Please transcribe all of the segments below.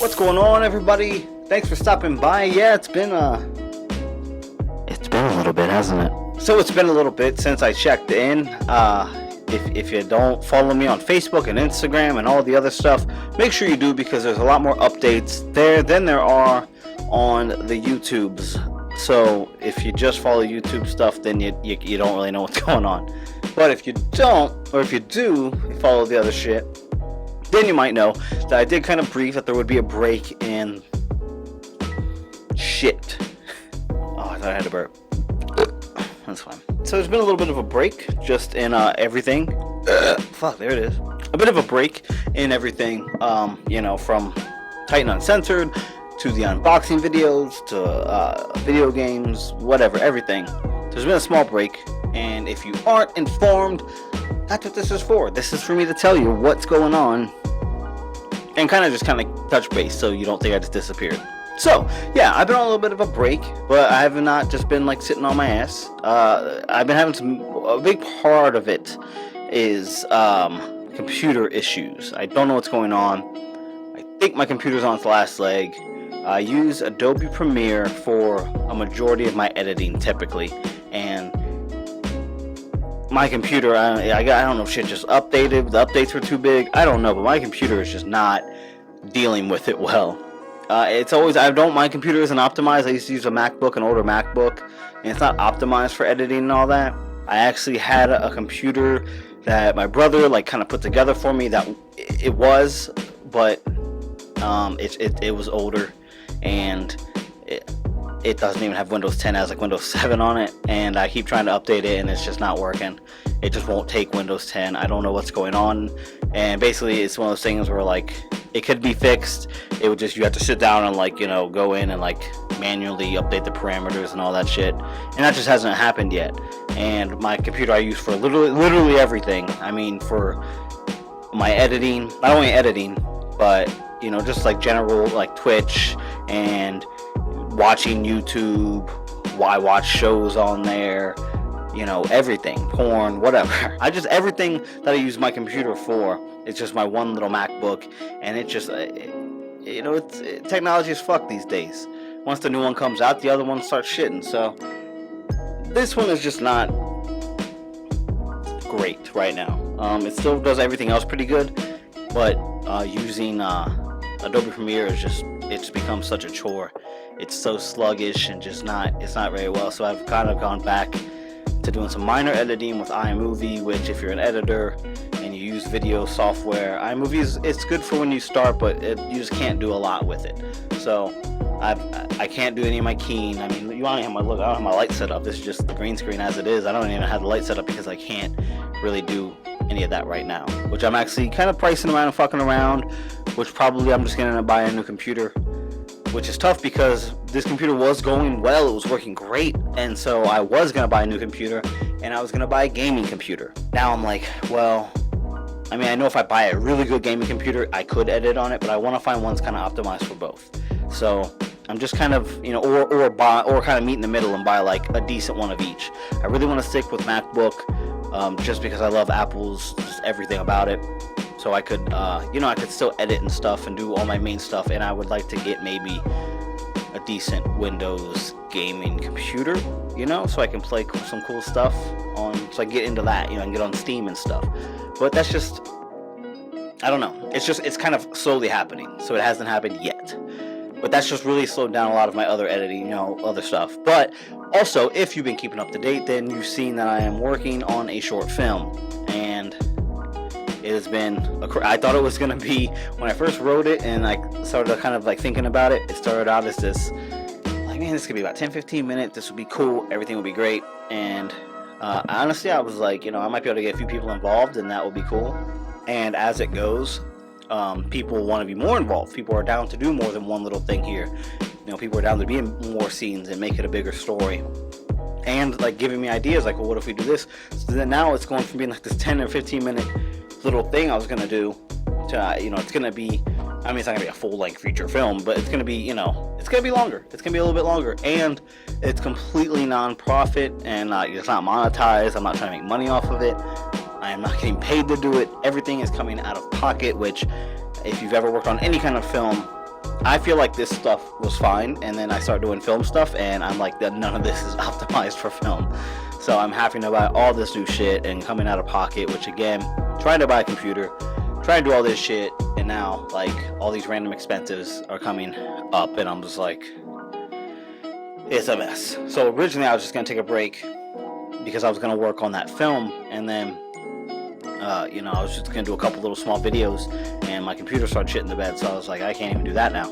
What's going on, everybody? Thanks for stopping by. Yeah, it's been a little bit, hasn't it? So it's been a little bit since I checked in. If you don't follow me on Facebook and Instagram and all the other stuff, make sure you do, because there's a lot more updates there than there are on the YouTubes. So if you just follow YouTube stuff, then you don't really know what's going on. But if you don't, or if you do follow the other shit, then you might know that I did kind of brief that there would be a break in shit. Oh, I thought I had to burp. That's fine. So there's been a little bit of a break just in everything. Fuck, there it is. A bit of a break in everything, from Titan Uncensored to the unboxing videos to video games, whatever, everything. There's been a small break, and if you aren't informed, that's what this is for. This is for me to tell you what's going on and kind of touch base so you don't think I just disappeared. So, yeah, I've been on a little bit of a break, but I have not just been like sitting on my ass. I've been having a big part of it is computer issues. I don't know what's going on. I think my computer's on its last leg. I use Adobe Premiere for a majority of my editing typically, and my computer, I don't know if shit just updated, the updates were too big, I don't know, but my computer is just not dealing with it well. My computer isn't optimized. I used to use a MacBook, an older MacBook, and it's not optimized for editing and all that. I actually had a computer that my brother kind of put together for me that it was, but it was older, and it doesn't even have Windows 10. It has Windows 7 on it, and I keep trying to update it, and it's just not working. It just won't take Windows 10. I don't know what's going on, and basically it's one of those things where it could be fixed. It would just, you have to sit down and go in and manually update the parameters and all that shit, and that just hasn't happened yet. And my computer I use for literally everything. I mean, for my editing, not only editing, but just general Twitch and watching YouTube. I watch shows on there, everything, porn, whatever. Everything that I use my computer for, it's just my one little MacBook, and it just, technology is fucked these days. Once the new one comes out, the other one starts shitting. So this one is just not great right now. It still does everything else pretty good, but using Adobe Premiere it's become such a chore. It's so sluggish and it's not very well. So I've kind of gone back to doing some minor editing with iMovie, which if you're an editor and you use video software, iMovie it's good for when you start, but you just can't do a lot with it. So I can't do any of my keying. I mean, you want to have I don't have my light set up. This is just the green screen as it is. I don't even have the light set up because I can't really do any of that right now, which I'm actually kind of pricing around and fucking around, which probably I'm just gonna buy a new computer, which is tough because this computer was going well, it was working great, and so I was gonna buy a new computer, and I was gonna buy a gaming computer. Now I'm like, well, I mean, I know if I buy a really good gaming computer, I could edit on it, but I want to find one that's kind of optimized for both. So I'm just kind of, or kind of meet in the middle and buy a decent one of each. I really want to stick with MacBook, just because I love Apple's, just everything about it. So I could, I could still edit and stuff and do all my main stuff, and I would like to get maybe a decent Windows gaming computer, so I can play some cool stuff so I can get into that, and get on Steam and stuff. But that's just, I don't know. It's kind of slowly happening, so it hasn't happened yet. But that's just really slowed down a lot of my other editing, other stuff. But also, if you've been keeping up to date, then you've seen that I am working on a short film, and it has been, I thought it was going to be, when I first wrote it and I started kind of thinking about it, it started out as this, man, this could be about 10-15 minutes, this would be cool, everything would be great, and honestly, I was like, I might be able to get a few people involved, and that would be cool. And as it goes, people want to be more involved. People are down to do more than one little thing here. People are down to be in more scenes and make it a bigger story. And giving me ideas, well, what if we do this? So then now it's going from being this 10 or 15 minute little thing I was going to do to, it's going to be, I mean, it's not going to be a full-length feature film, but it's going to be, it's going to be longer. It's going to be a little bit longer. And it's completely non-profit, and it's not monetized. I'm not trying to make money off of it. I am not getting paid to do it. Everything is coming out of pocket, which if you've ever worked on any kind of film, I feel like this stuff was fine, and then I started doing film stuff, and I'm like, none of this is optimized for film. So I'm having to buy all this new shit and coming out of pocket, which again, trying to buy a computer, trying to do all this shit, and now like all these random expenses are coming up, and I'm just like, it's a mess. So originally I was just gonna take a break because I was gonna work on that film, and then I was just gonna do a couple little small videos, and my computer started shitting the bed, so I was like, I can't even do that now.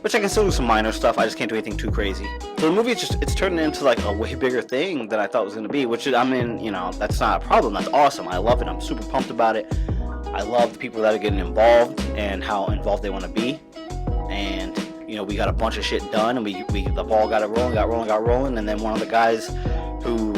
Which I can still do some minor stuff, I just can't do anything too crazy. So the movie, it's turning into like a way bigger thing than I thought it was gonna be, which I mean, that's not a problem, that's awesome, I love it, I'm super pumped about it. I love the people that are getting involved and how involved they want to be, and we got a bunch of shit done, and the ball got rolling, and then one of the guys who,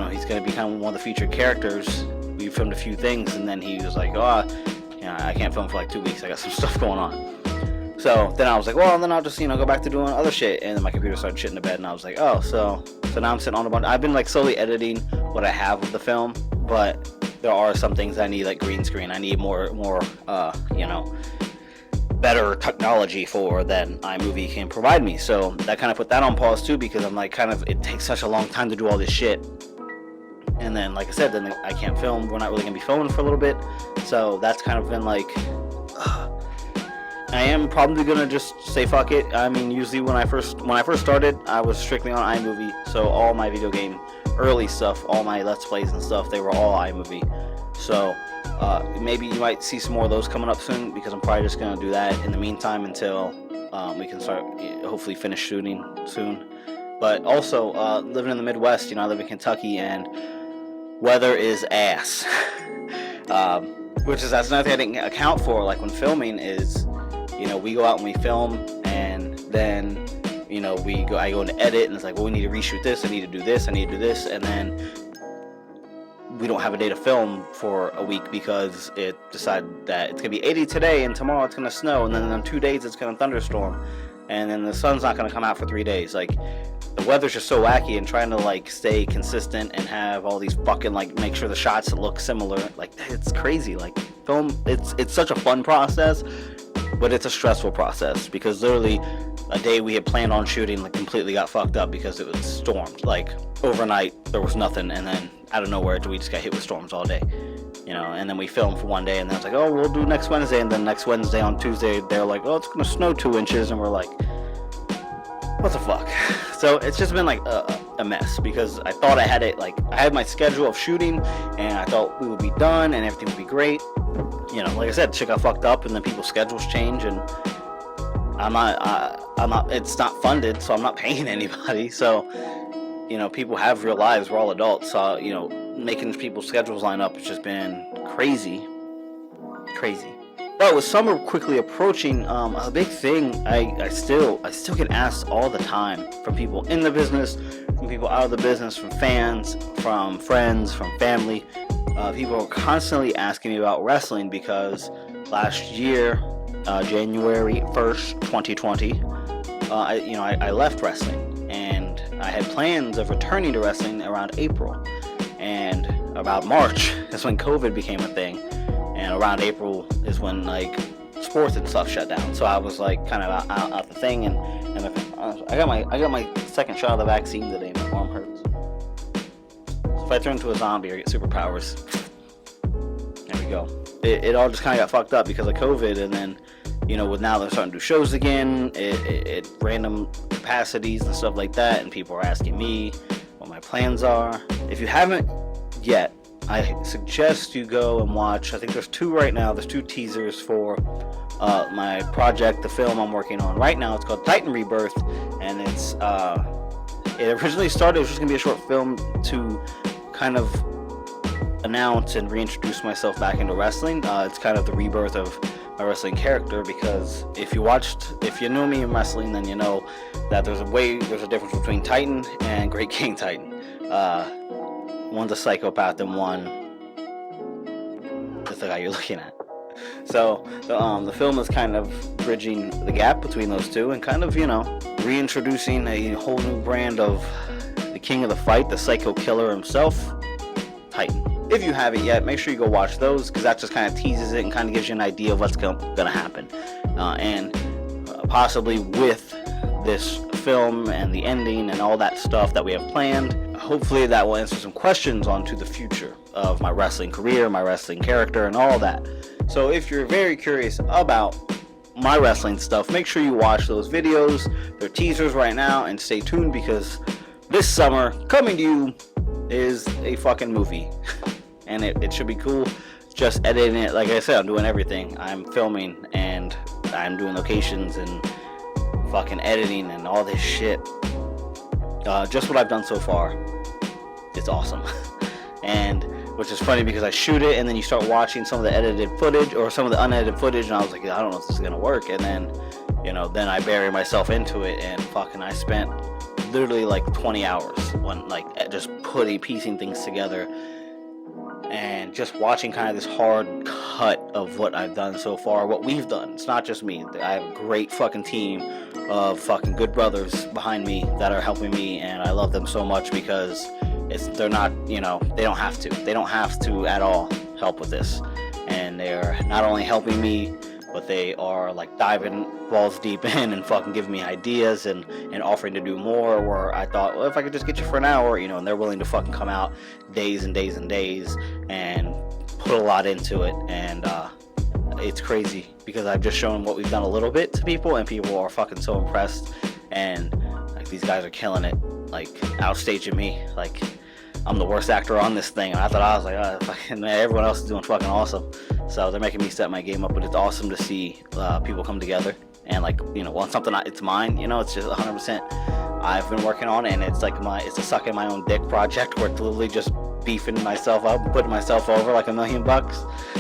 he's going to be kind of one of the featured characters, we filmed a few things, and then he was like, I can't film for like 2 weeks, I got some stuff going on. So then I was like, well, then I'll just, go back to doing other shit, and then my computer started shitting the bed, and I was like, oh, so now I'm sitting on a bunch. I've been like slowly editing what I have of the film, but there are some things I need, like green screen, I need more better technology for than iMovie can provide me, so that kind of put that on pause too, because I'm like, it takes such a long time to do all this shit, and then like I said, then I can't film, we're not really gonna be filming for a little bit, so that's kind of been like, I am probably gonna just say fuck it. I mean, usually when I first started, I was strictly on iMovie, so all my video game early stuff, all my Let's Plays and stuff, they were all iMovie, so maybe you might see some more of those coming up soon, because I'm probably just going to do that in the meantime until we can start, hopefully finish shooting soon. But also, living in the Midwest, I live in Kentucky, and weather is ass. That's another thing I didn't account for, like when filming is, we go out and we film, and then, I go into edit, and it's like, well, we need to reshoot this, I need to do this, and then we don't have a day to film for a week because it decided that it's going to be 80 today and tomorrow it's going to snow, and then in 2 days it's going to thunderstorm, and then the sun's not going to come out for 3 days. Like, the weather's just so wacky, and trying to like stay consistent and have all these fucking like make sure the shots look similar, like it's crazy. Like film, it's such a fun process, but it's a stressful process, because literally a day we had planned on shooting like completely got fucked up because it was stormed. Like overnight there was nothing, and then out of nowhere we just got hit with storms all day, and then we filmed for one day, and then it's like, oh, we'll do next Wednesday, and then next Wednesday on Tuesday they're like, oh, it's gonna snow 2 inches, and we're like, what the fuck? So it's just been like a mess, because I thought I had it, like I had my schedule of shooting, and I thought we would be done and everything would be great. Like I said, shit got fucked up, and then people's schedules change, and I'm not, it's not funded, so I'm not paying anybody, so people have real lives, we're all adults, so making people's schedules line up has just been crazy. But with summer quickly approaching, a big thing I still get asked all the time from people in the business, from people out of the business, from fans, from friends, from family. People are constantly asking me about wrestling, because last year, January 1st, 2020, I left wrestling, and I had plans of returning to wrestling around April, and about March is when COVID became a thing, and around April is when like sports and stuff shut down. So I was like kind of out the thing, and I got my second shot of the vaccine today. My arm hurts. So if I turn into a zombie or get superpowers, there we go. It all just kind of got fucked up because of COVID, and then with now they're starting to do shows again, at random capacities and stuff like that, and people are asking me what my plans are. If you haven't yet, I suggest you go and watch, I think there's 2 right now, there's 2 teasers for my project, the film I'm working on right now. It's called Titan Rebirth, and it originally started, it was just going to be a short film to kind of announce and reintroduce myself back into wrestling. It's kind of the rebirth of my wrestling character, because if you know me in wrestling, then you know that there's a difference between Titan and GreatKingTitan. One's a psychopath and one is the guy you're looking at. So the film is kind of bridging the gap between those two, and kind of reintroducing a whole new brand of the king of the fight, the psycho killer himself, Titan. If you haven't yet, make sure you go watch those, because that just kind of teases it and kind of gives you an idea of what's gonna happen. And possibly with this film and the ending and all that stuff that we have planned, hopefully that will answer some questions onto the future of my wrestling career, my wrestling character, and all that. So if you're very curious about my wrestling stuff, make sure you watch those videos. They're teasers right now, and stay tuned, because this summer coming to you is a fucking movie. And it should be cool. Just editing it. Like I said, I'm doing everything. I'm filming, and I'm doing locations and fucking editing and all this shit. Just what I've done so far, it's awesome. And which is funny, because I shoot it and then you start watching some of the edited footage or some of the unedited footage, and I was like, I don't know if this is gonna work. And then, then I bury myself into it, and fucking I spent literally like 20 hours when just piecing things together, and just watching kind of this hard cut of what I've done so far, what we've done. It's not just me. I have a great fucking team of fucking good brothers behind me that are helping me, and I love them so much, because they're not, they don't have to at all help with this. And they're not only helping me, but they are like diving balls deep in and fucking giving me ideas and offering to do more, where I thought, well, if I could just get you for an hour, and they're willing to fucking come out days and days and days and put a lot into it. And it's crazy, because I've just shown what we've done a little bit to people, and people are fucking so impressed. And like, these guys are killing it, like outstaging me. Like, I'm the worst actor on this thing, and I thought I was like, fucking, everyone else is doing fucking awesome. So they're making me step my game up, but it's awesome to see people come together and want something. It's mine, it's just 100%. I've been working on it, and it's like it's a sucking my own dick project, where it's literally just beefing myself up, putting myself over like $1 million.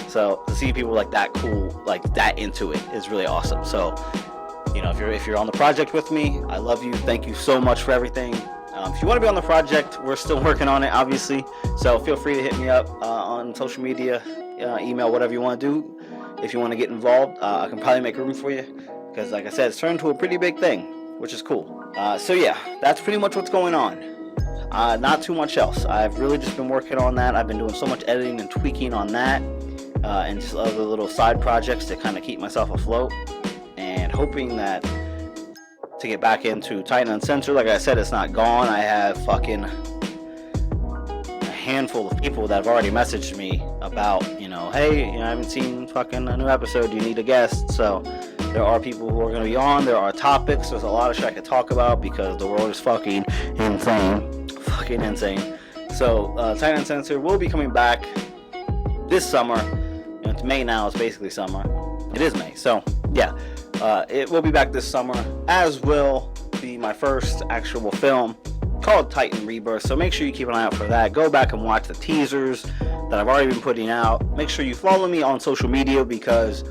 So to see people like that cool, like that into it, is really awesome. So if you're on the project with me, I love you. Thank you so much for everything. If you want to be on the project, we're still working on it, obviously. So feel free to hit me up on social media, email, whatever you want to do. If you want to get involved, I can probably make room for you, because like I said, it's turned into a pretty big thing, which is cool. So yeah, that's pretty much what's going on. Not too much else. I've really just been working on that. I've been doing so much editing and tweaking on that, and just other little side projects to kind of keep myself afloat, and hoping that to get back into Titan Uncensored. Like I said, it's not gone. I have fucking a handful of people that have already messaged me about, hey, I haven't seen fucking a new episode. Do you need a guest? So there are people who are going to be on. There are topics. There's a lot of shit I could talk about, because the world is fucking insane. Fucking insane. So Titan Uncensored will be coming back this summer. It's May now. It's basically summer. It is May. So yeah. It will be back this summer, as will be my first actual film called Titan Rebirth. So make sure you keep an eye out for that. Go back and watch the teasers that I've already been putting out. Make sure you follow me on social media, because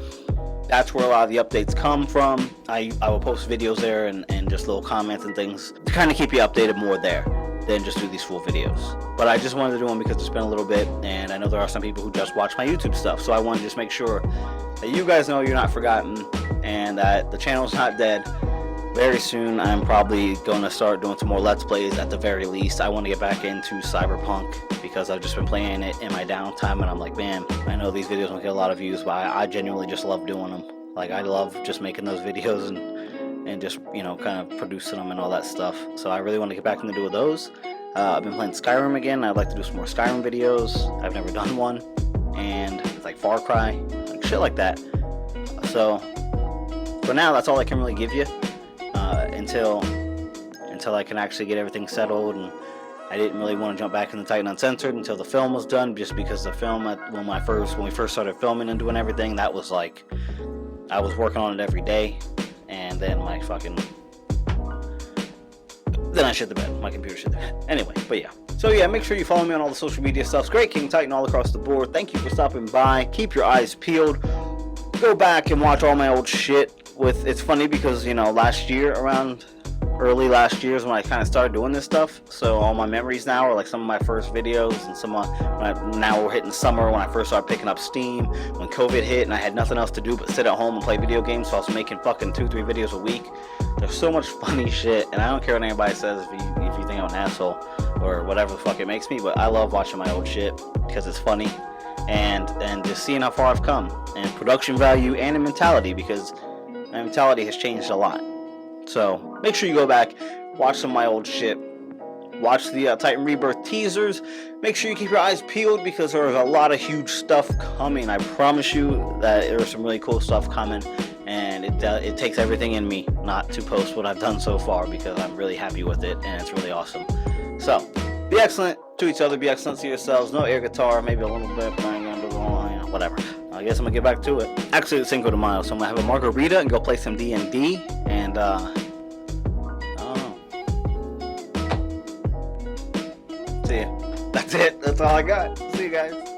that's where a lot of the updates come from. I will post videos there and just little comments and things to kind of keep you updated more there than just do these full videos. But I just wanted to do one because it's been a little bit, and I know there are some people who just watch my YouTube stuff. So I want to just make sure that you guys know you're not forgotten, and that the channel's not dead. Very soon, I'm probably going to start doing some more Let's Plays at the very least. I want to get back into Cyberpunk, because I've just been playing it in my downtime, and I'm like, man, I know these videos don't get a lot of views, but I genuinely just love doing them. Like, I love just making those videos and just, kind of producing them and all that stuff. So I really want to get back into doing those. I've been playing Skyrim again. I'd like to do some more Skyrim videos. I've never done one. And it's like Far Cry, like shit like that. So for now, that's all I can really give you until I can actually get everything settled. And I didn't really want to jump back into Titan Uncensored until the film was done, just because the film, when we first started filming and doing everything, that was like, I was working on it every day, and then then I shit the bed. My computer shit the bed. Anyway, but yeah. So yeah, make sure you follow me on all the social media stuff. GreatKingTitan all across the board. Thank you for stopping by. Keep your eyes peeled. Go back and watch all my old shit. It's funny because, last year, around early last year is when I kind of started doing this stuff. So all my memories now are like some of my first videos, and now we're hitting summer, when I first started picking up steam, when COVID hit and I had nothing else to do but sit at home and play video games. So I was making fucking 2-3 videos a week. There's so much funny shit, and I don't care what anybody says if you think I'm an asshole. or whatever the fuck it makes me. But I love watching my old shit because it's funny, and just seeing how far I've come in production value and in mentality, because my mentality has changed a lot. So make sure you go back, watch some of my old shit, watch the Titan Rebirth teasers. Make sure you keep your eyes peeled because there's a lot of huge stuff coming. I promise you that there's some really cool stuff coming, and it takes everything in me not to post what I've done so far, because I'm really happy with it and it's really awesome. So be excellent to each other, be excellent to yourselves. No air guitar, maybe a little bit, whatever. I guess I'm gonna get back to it. Actually, it's Cinco de Mayo, so I'm gonna have a margarita and go play some D&D, and I don't know. See ya. That's it. That's all I got. See you guys.